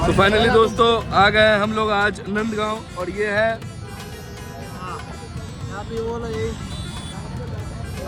तो फाइनली दोस्तों आ गए हम लोग आज नंदगांव, और ये है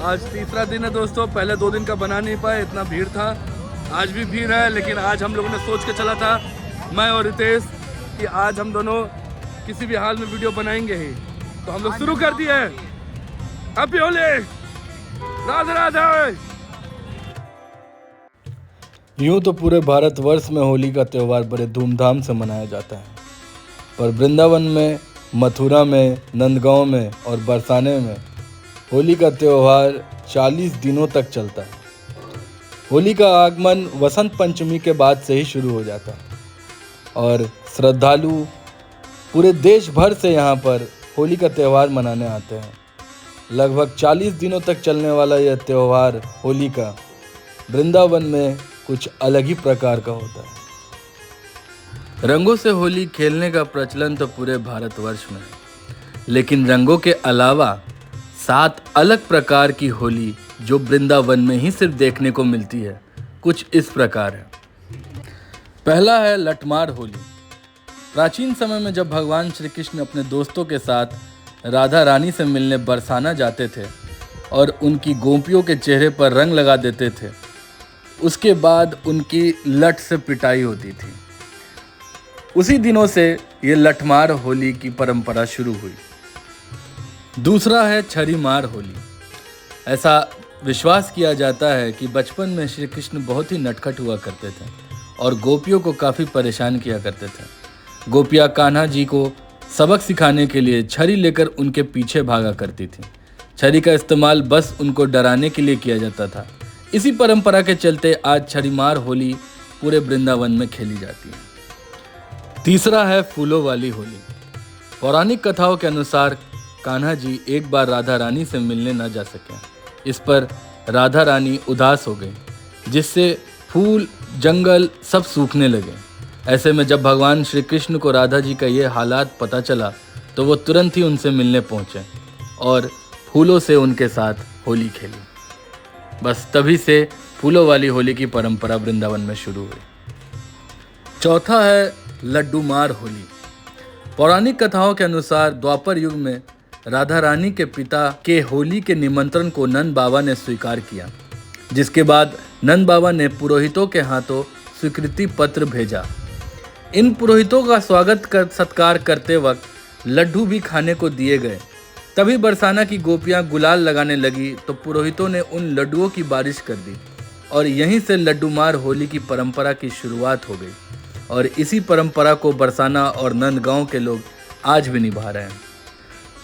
आज तीसरा दिन है दोस्तों। पहले 2 दिन का बना नहीं पाए, इतना भीड़ था। आज भी भीड़ है, लेकिन आज हम लोगों ने सोच के चला था, मैं और रितेश, कि आज हम दोनों किसी भी हाल में वीडियो बनाएंगे ही। तो हम लोग शुरू कर दिए। हैप्पी होली, राधे राधे। यूँ तो पूरे भारतवर्ष में होली का त्यौहार बड़े धूमधाम से मनाया जाता है, पर वृंदावन में, मथुरा में, नंदगांव में और बरसाने में होली का त्यौहार 40 दिनों तक चलता है। होली का आगमन वसंत पंचमी के बाद से ही शुरू हो जाता है और श्रद्धालु पूरे देश भर से यहाँ पर होली का त्यौहार मनाने आते हैं। लगभग 40 दिनों तक चलने वाला यह त्यौहार होली का वृंदावन में कुछ अलग ही प्रकार का होता है। रंगों से होली खेलने का प्रचलन तो पूरे भारतवर्ष में है, लेकिन रंगों के अलावा 7 अलग प्रकार की होली जो वृंदावन में ही सिर्फ देखने को मिलती है, कुछ इस प्रकार है। पहला है लठमार होली। प्राचीन समय में जब भगवान श्री कृष्ण अपने दोस्तों के साथ राधा रानी से मिलने बरसाना जाते थे और उनकी गोपियों के चेहरे पर रंग लगा देते थे, उसके बाद उनकी लठ से पिटाई होती थी। उसी दिनों से ये लठमार होली की परंपरा शुरू हुई। दूसरा है छरी मार होली। ऐसा विश्वास किया जाता है कि बचपन में श्री कृष्ण बहुत ही नटखट हुआ करते थे और गोपियों को काफ़ी परेशान किया करते थे। गोपियाँ कान्हा जी को सबक सिखाने के लिए छरी लेकर उनके पीछे भागा करती थी। छरी का इस्तेमाल बस उनको डराने के लिए किया जाता था। इसी परंपरा के चलते आज छरीमार होली पूरे वृंदावन में खेली जाती है। तीसरा है फूलों वाली होली। पौराणिक कथाओं के अनुसार कान्हा जी एक बार राधा रानी से मिलने न जा सके। इस पर राधा रानी उदास हो गई, जिससे फूल, जंगल सब सूखने लगे। ऐसे में जब भगवान श्री कृष्ण को राधा जी का ये हालात पता चला तो वो तुरंत ही उनसे मिलने पहुँचे और फूलों से उनके साथ होली खेली। बस तभी से फूलों वाली होली की परंपरा वृंदावन में शुरू हुई। चौथा है लड्डू मार होली। पौराणिक कथाओं के अनुसार द्वापर युग में राधा रानी के पिता के होली के निमंत्रण को नंद बाबा ने स्वीकार किया, जिसके बाद नंद बाबा ने पुरोहितों के हाथों स्वीकृति पत्र भेजा। इन पुरोहितों का सत्कार करते वक्त लड्डू भी खाने को दिए गए। तभी बरसाना की गोपियां गुलाल लगाने लगी तो पुरोहितों ने उन लड्डुओं की बारिश कर दी और यहीं से लड्डूमार होली की परंपरा की शुरुआत हो गई। और इसी परंपरा को बरसाना और नंदगांव के लोग आज भी निभा रहे हैं।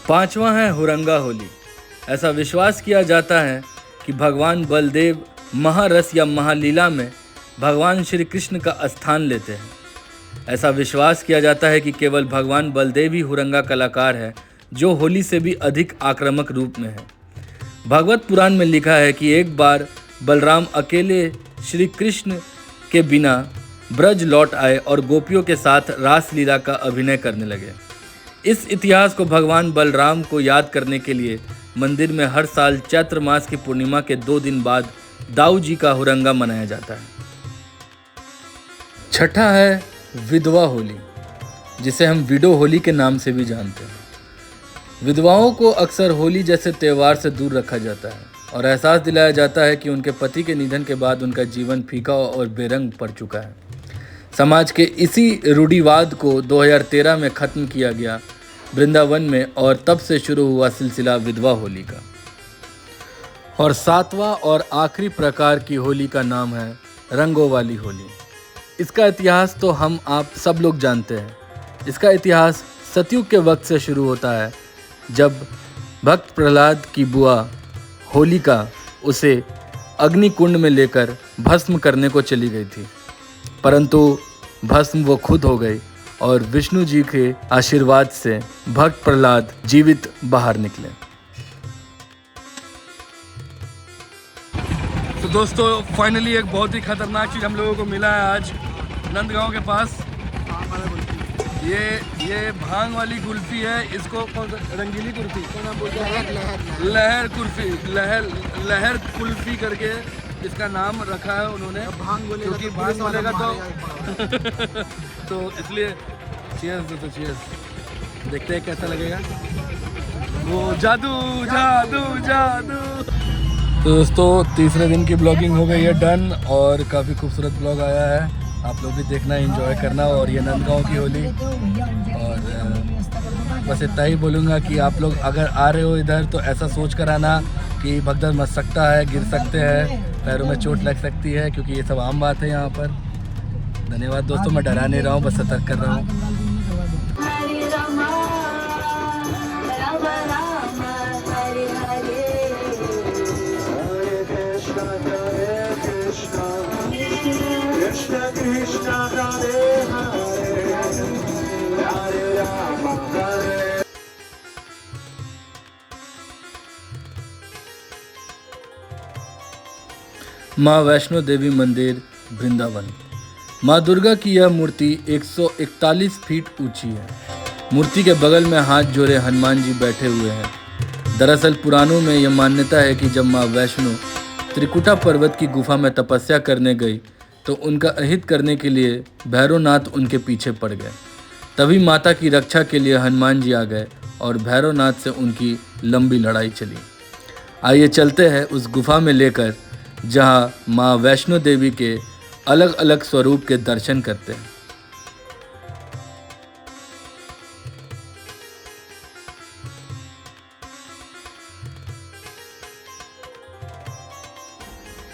पांचवा है हुरंगा होली। ऐसा विश्वास किया जाता है कि भगवान बलदेव महारस या महालीला में भगवान श्री कृष्ण का स्थान लेते हैं। ऐसा विश्वास किया जाता है कि केवल भगवान बलदेव ही हुरंगा कलाकार है जो होली से भी अधिक आक्रामक रूप में है। भागवत पुराण में लिखा है कि एक बार बलराम अकेले श्री कृष्ण के बिना ब्रज लौट आए और गोपियों के साथ रास लीला का अभिनय करने लगे। इस इतिहास को भगवान बलराम को याद करने के लिए मंदिर में हर साल चैत्र मास की पूर्णिमा के 2 दिन बाद दाऊ जी का हुरंगा मनाया जाता है। छठा है विधवा होली, जिसे हम विडो होली के नाम से भी जानते हैं। विधवाओं को अक्सर होली जैसे त्यौहार से दूर रखा जाता है और एहसास दिलाया जाता है कि उनके पति के निधन के बाद उनका जीवन फीका और बेरंग पड़ चुका है। समाज के इसी रूढ़िवाद को 2013 में ख़त्म किया गया वृंदावन में और तब से शुरू हुआ सिलसिला विधवा होली का। और 7वां और आखिरी प्रकार की होली का नाम है रंगों वाली होली। इसका इतिहास तो हम आप सब लोग जानते हैं। इसका इतिहास सतयुग के वक्त से शुरू होता है, जब भक्त प्रहलाद की बुआ होलिका उसे अग्नि कुंड में लेकर भस्म करने को चली गई थी, परंतु भस्म वो खुद हो गई और विष्णु जी के आशीर्वाद से भक्त प्रहलाद जीवित बाहर निकले। तो दोस्तों फाइनली एक बहुत ही खतरनाक चीज़ हम लोगों को मिला है आज नंदगांव के पास। ये भांग वाली कुल्फी है। इसको रंगीली कुल्फी, लहर कुल्फी, लहर कुल्फी करके इसका नाम रखा है उन्होंने क्योंकि भांग बोलेगा तो इसलिए चीयर्स दोस्तों, चीयर्स। देखते हैं कैसा लगेगा। वो जादू जादू जादू। तो दोस्तों तीसरे दिन की ब्लॉगिंग हो गई है डन और काफ़ी खूबसूरत ब्लॉग आया है। आप लोग भी देखना, एंजॉय करना। और ये नंदगांव की होली। और बस इतना ही बोलूँगा कि आप लोग अगर आ रहे हो इधर तो ऐसा सोच कर आना कि भगदड़ मच सकता है, गिर सकते हैं, पैरों में चोट लग सकती है, क्योंकि ये सब आम बात है यहाँ पर। धन्यवाद दोस्तों, मैं डरा नहीं रहा हूँ, बस सतर्क कर रहा हूँ। माँ वैष्णो देवी मंदिर वृंदावन। माँ दुर्गा की यह मूर्ति 141 फीट ऊंची है। मूर्ति के बगल में हाथ जोड़े हनुमान जी बैठे हुए हैं। दरअसल पुराणों में यह मान्यता है कि जब माँ वैष्णो त्रिकुटा पर्वत की गुफा में तपस्या करने गई तो उनका अहित करने के लिए भैरवनाथ उनके पीछे पड़ गए। तभी माता की रक्षा के लिए हनुमान जी आ गए और भैरवनाथ से उनकी लंबी लड़ाई चली। आइए चलते हैं उस गुफा में लेकर जहाँ माँ वैष्णो देवी के अलग अलग स्वरूप के दर्शन करते हैं।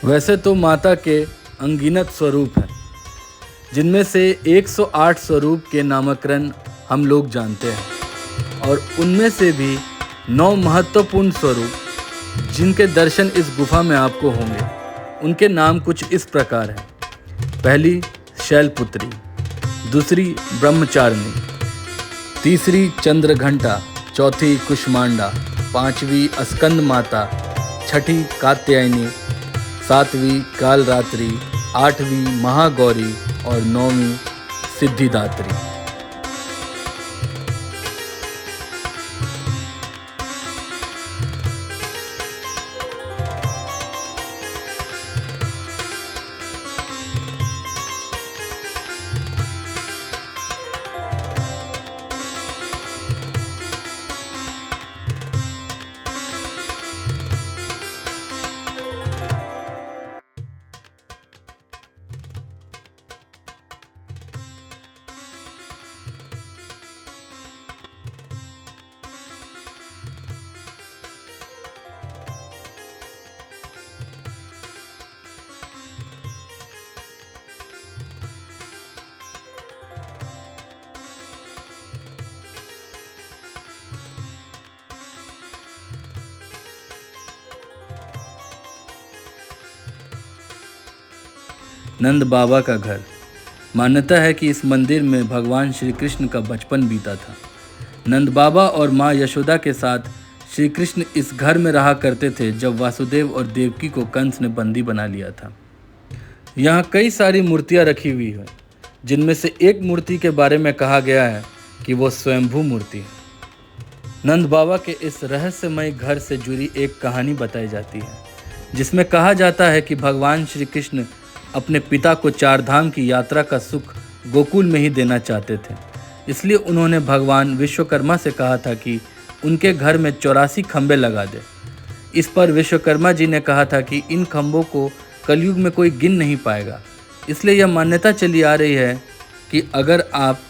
वैसे तो माता के अनगिनत स्वरूप हैं, जिनमें से 108 स्वरूप के नामकरण हम लोग जानते हैं और उनमें से भी 9 महत्वपूर्ण स्वरूप जिनके दर्शन इस गुफा में आपको होंगे। उनके नाम कुछ इस प्रकार हैं। पहली शैलपुत्री, दूसरी ब्रह्मचारिणी, तीसरी चंद्रघंटा, चौथी कुष्मांडा, पांचवी स्कंद माता, छठी कात्यायनी, सातवीं कालरात्रि, आठवीं महागौरी और नौवीं सिद्धिदात्री। नंद बाबा का घर। मान्यता है कि इस मंदिर में भगवान श्री कृष्ण का बचपन बीता था। नंद बाबा और माँ यशोदा के साथ श्री कृष्ण इस घर में रहा करते थे जब वासुदेव और देवकी को कंस ने बंदी बना लिया था। यहाँ कई सारी मूर्तियाँ रखी हुई है, जिनमें से एक मूर्ति के बारे में कहा गया है कि वो स्वयंभू मूर्ति है। नंद बाबा के इस रहस्यमय घर से जुड़ी एक कहानी बताई जाती है, जिसमें कहा जाता है कि भगवान श्री कृष्ण अपने पिता को 4 धाम की यात्रा का सुख गोकुल में ही देना चाहते थे। इसलिए उन्होंने भगवान विश्वकर्मा से कहा था कि उनके घर में 84 खंबे लगा दे। इस पर विश्वकर्मा जी ने कहा था कि इन खंभों को कलयुग में कोई गिन नहीं पाएगा। इसलिए यह मान्यता चली आ रही है कि अगर आप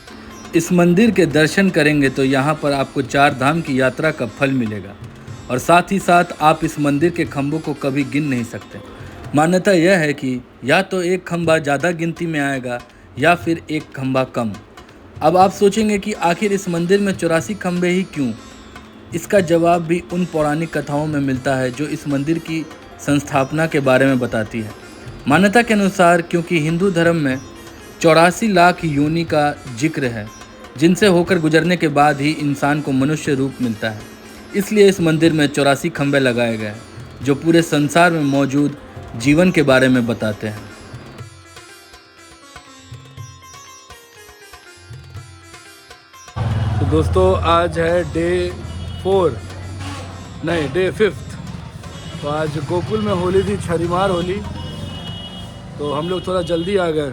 इस मंदिर के दर्शन करेंगे तो यहाँ पर आपको 4 धाम की यात्रा का फल मिलेगा और साथ ही साथ आप इस मंदिर के खंभों को कभी गिन नहीं सकते। मान्यता यह है कि या तो एक खंभा ज़्यादा गिनती में आएगा या फिर एक खंभा कम। अब आप सोचेंगे कि आखिर इस मंदिर में 84 खंभे ही क्यों? इसका जवाब भी उन पौराणिक कथाओं में मिलता है जो इस मंदिर की संस्थापना के बारे में बताती है। मान्यता के अनुसार क्योंकि हिंदू धर्म में 84 लाख योनि का जिक्र है, जिनसे होकर गुजरने के बाद ही इंसान को मनुष्य रूप मिलता है, इसलिए इस मंदिर में 84 खंभे लगाए गए हैं जो पूरे संसार में मौजूद जीवन के बारे में बताते हैं। तो दोस्तों आज है डे 5। तो आज गोकुल में होली थी, छरीमार होली। तो हम लोग थोड़ा जल्दी आ गए।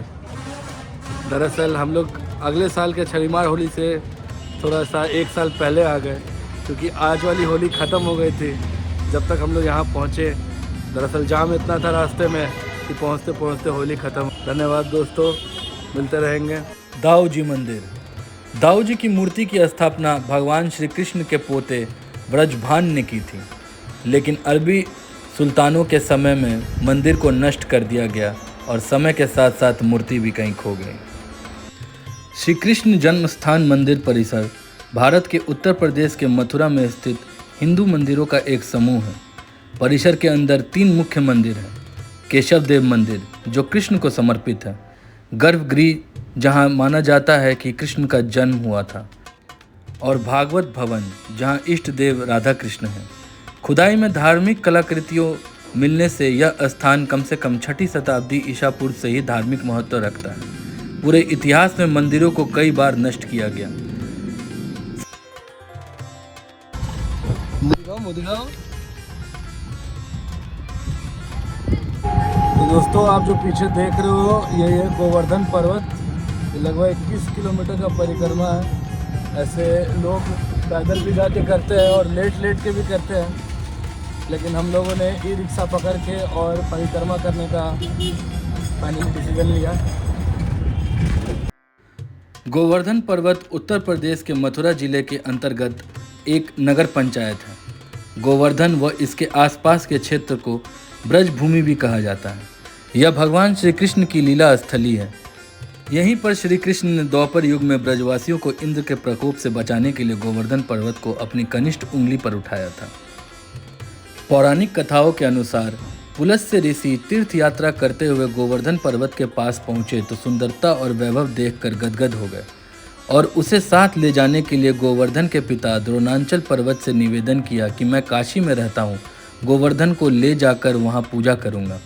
दरअसल हम लोग अगले साल के छठीमार होली से थोड़ा सा 1 साल पहले आ गए, क्योंकि आज वाली होली ख़त्म हो गई थी जब तक हम लोग यहाँ पहुँचे। दरअसल जाम इतना था रास्ते में कि पहुँचते पहुँचते होली ख़त्म। धन्यवाद दोस्तों, मिलते रहेंगे। दाऊ जी मंदिर। दाऊ जी की मूर्ति की स्थापना भगवान श्री कृष्ण के पोते ब्रजभान ने की थी, लेकिन अरबी सुल्तानों के समय में मंदिर को नष्ट कर दिया गया और समय के साथ साथ मूर्ति भी कहीं खो गई। श्री कृष्ण जन्म स्थान मंदिर परिसर भारत के उत्तर प्रदेश के मथुरा में स्थित हिंदू मंदिरों का एक समूह है। परिसर के अंदर 3 मुख्य मंदिर हैं। केशव देव मंदिर जो कृष्ण को समर्पित है, गर्भगृह जहां माना जाता है कि कृष्ण का जन्म हुआ था, और भागवत भवन जहां इष्ट देव राधा कृष्ण हैं। खुदाई में धार्मिक कलाकृतियों मिलने से यह स्थान कम से कम 6ठी शताब्दी ईसा पूर्व से ही धार्मिक महत्व रखता है। पूरे इतिहास में मंदिरों को कई बार नष्ट किया गया। तो दोस्तों, आप जो पीछे देख रहे हो ये है गोवर्धन पर्वत। ये लगभग 21 किलोमीटर का परिक्रमा है। ऐसे लोग पैदल भी जाके करते हैं और लेट के भी करते हैं, लेकिन हम लोगों ने ई रिक्शा पकड़ के और परिक्रमा करने का फाइनल डिसीजन लिया। गोवर्धन पर्वत उत्तर प्रदेश के मथुरा जिले के अंतर्गत एक नगर पंचायत है। गोवर्धन व इसके आसपास के क्षेत्र को ब्रजभूमि भी कहा जाता है। यह भगवान श्री कृष्ण की लीला स्थली है। यहीं पर श्री कृष्ण ने द्वापर युग में ब्रजवासियों को इंद्र के प्रकोप से बचाने के लिए गोवर्धन पर्वत को अपनी कनिष्ठ उंगली पर उठाया था। पौराणिक कथाओं के अनुसार पुलस्त्य ऋषि तीर्थ यात्रा करते हुए गोवर्धन पर्वत के पास पहुंचे तो सुंदरता और वैभव देखकर गदगद हो गए और उसे साथ ले जाने के लिए गोवर्धन के पिता द्रोणांचल पर्वत से निवेदन किया कि मैं काशी में रहता हूं, गोवर्धन को ले जाकर वहां पूजा करूंगा।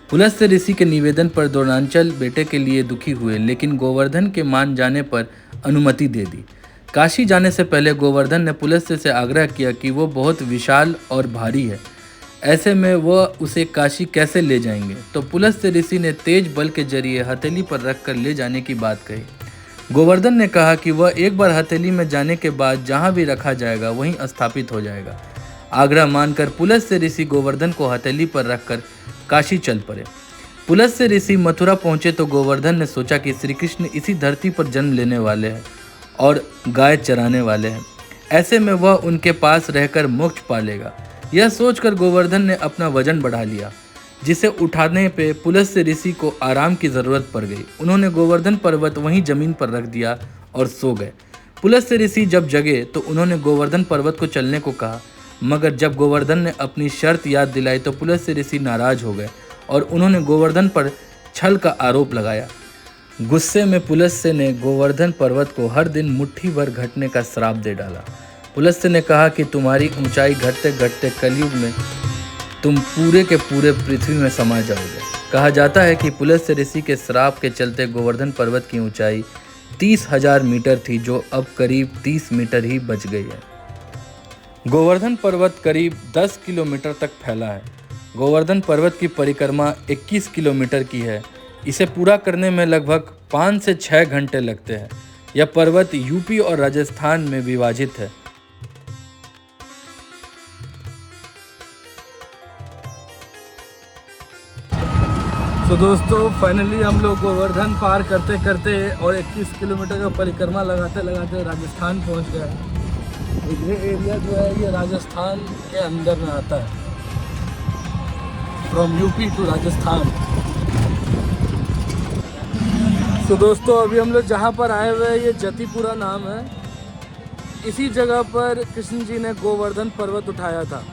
पुलस्त्य ऋषि के निवेदन पर द्रोणांचल बेटे के लिए दुखी हुए, लेकिन गोवर्धन के मान जाने पर अनुमति दे दी। काशी जाने से पहले गोवर्धन ने पुलस्त्य से आग्रह किया कि वो बहुत विशाल और भारी है, ऐसे में वह उसे काशी कैसे ले जाएंगे। तो पुलस्त्य ऋषि ने तेज बल के जरिए हथेली पर रखकर ले जाने की बात कही। गोवर्धन ने कहा कि वह एक बार हथेली में जाने के बाद जहां भी रखा जाएगा वहीं स्थापित हो जाएगा। आग्रह मानकर पुलस्त्य ऋषि गोवर्धन को हथेली पर रखकर काशी चल पड़े। पुलस्त्य ऋषि मथुरा पहुंचे तो गोवर्धन ने सोचा कि श्री कृष्ण इसी धरती पर जन्म लेने वाले हैं और गाय चराने वाले हैं, ऐसे में वह उनके पास रहकर मोक्ष पालेगा। यह सोचकर गोवर्धन ने अपना वजन बढ़ा लिया, जिसे उठाने पे पुलस्त्य ऋषि को आराम की ज़रूरत पड़ गई। उन्होंने गोवर्धन पर्वत वहीं ज़मीन पर रख दिया और सो गए। पुलस्त्य ऋषि जब जगे तो उन्होंने गोवर्धन पर्वत को चलने को कहा, मगर जब गोवर्धन ने अपनी शर्त याद दिलाई तो पुलस्त्य ऋषि नाराज हो गए और उन्होंने गोवर्धन पर छल का आरोप लगाया। गुस्से में पुलस्त्य ने गोवर्धन पर्वत को हर दिन मुट्ठी भर घटने का श्राप दे डाला। पुलस्त्य ने कहा कि तुम्हारी ऊंचाई घटते घटते कलयुग में तुम पूरे के पूरे पृथ्वी में समा जाओगे। कहा जाता है कि पुलस्त्य ऋषि के श्राप के चलते गोवर्धन पर्वत की ऊंचाई 30,000 मीटर थी, जो अब करीब 30 मीटर ही बच गई है। गोवर्धन पर्वत करीब 10 किलोमीटर तक फैला है। गोवर्धन पर्वत की परिक्रमा 21 किलोमीटर की है। इसे पूरा करने में लगभग 5 से 6 घंटे लगते हैं। यह पर्वत यूपी और राजस्थान में विभाजित है। तो दोस्तों, फाइनली हम लोग गोवर्धन पार करते करते और 21 किलोमीटर का परिक्रमा लगाते लगाते राजस्थान पहुंच गए। ये एरिया जो है ये राजस्थान के अंदर में आता है, फ्रॉम यूपी टू राजस्थान। तो दोस्तों, अभी हम लोग जहाँ पर आए हुए हैं ये जतिपुरा नाम है। इसी जगह पर कृष्ण जी ने गोवर्धन पर्वत उठाया था।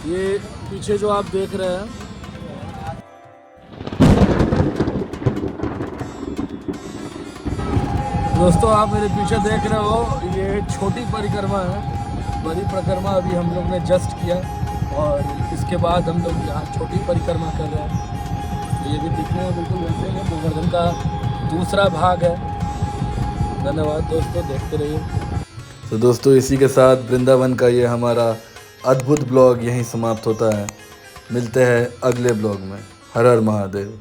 ये पीछे जो आप देख रहे हैं, दोस्तों आप मेरे पीछे देख रहे हो, ये छोटी परिक्रमा है। बड़ी परिक्रमा अभी हम लोग ने जस्ट किया और इसके बाद हम लोग यहाँ छोटी परिक्रमा कर रहे हैं। तो ये भी दिखने में बिल्कुल वैसे ही गोवर्धन का दूसरा भाग है। धन्यवाद दोस्तों, देखते रहिए। तो दोस्तों, इसी के साथ वृंदावन का ये हमारा अद्भुत ब्लॉग यहीं समाप्त होता है। मिलते हैं अगले ब्लॉग में। हर हर महादेव।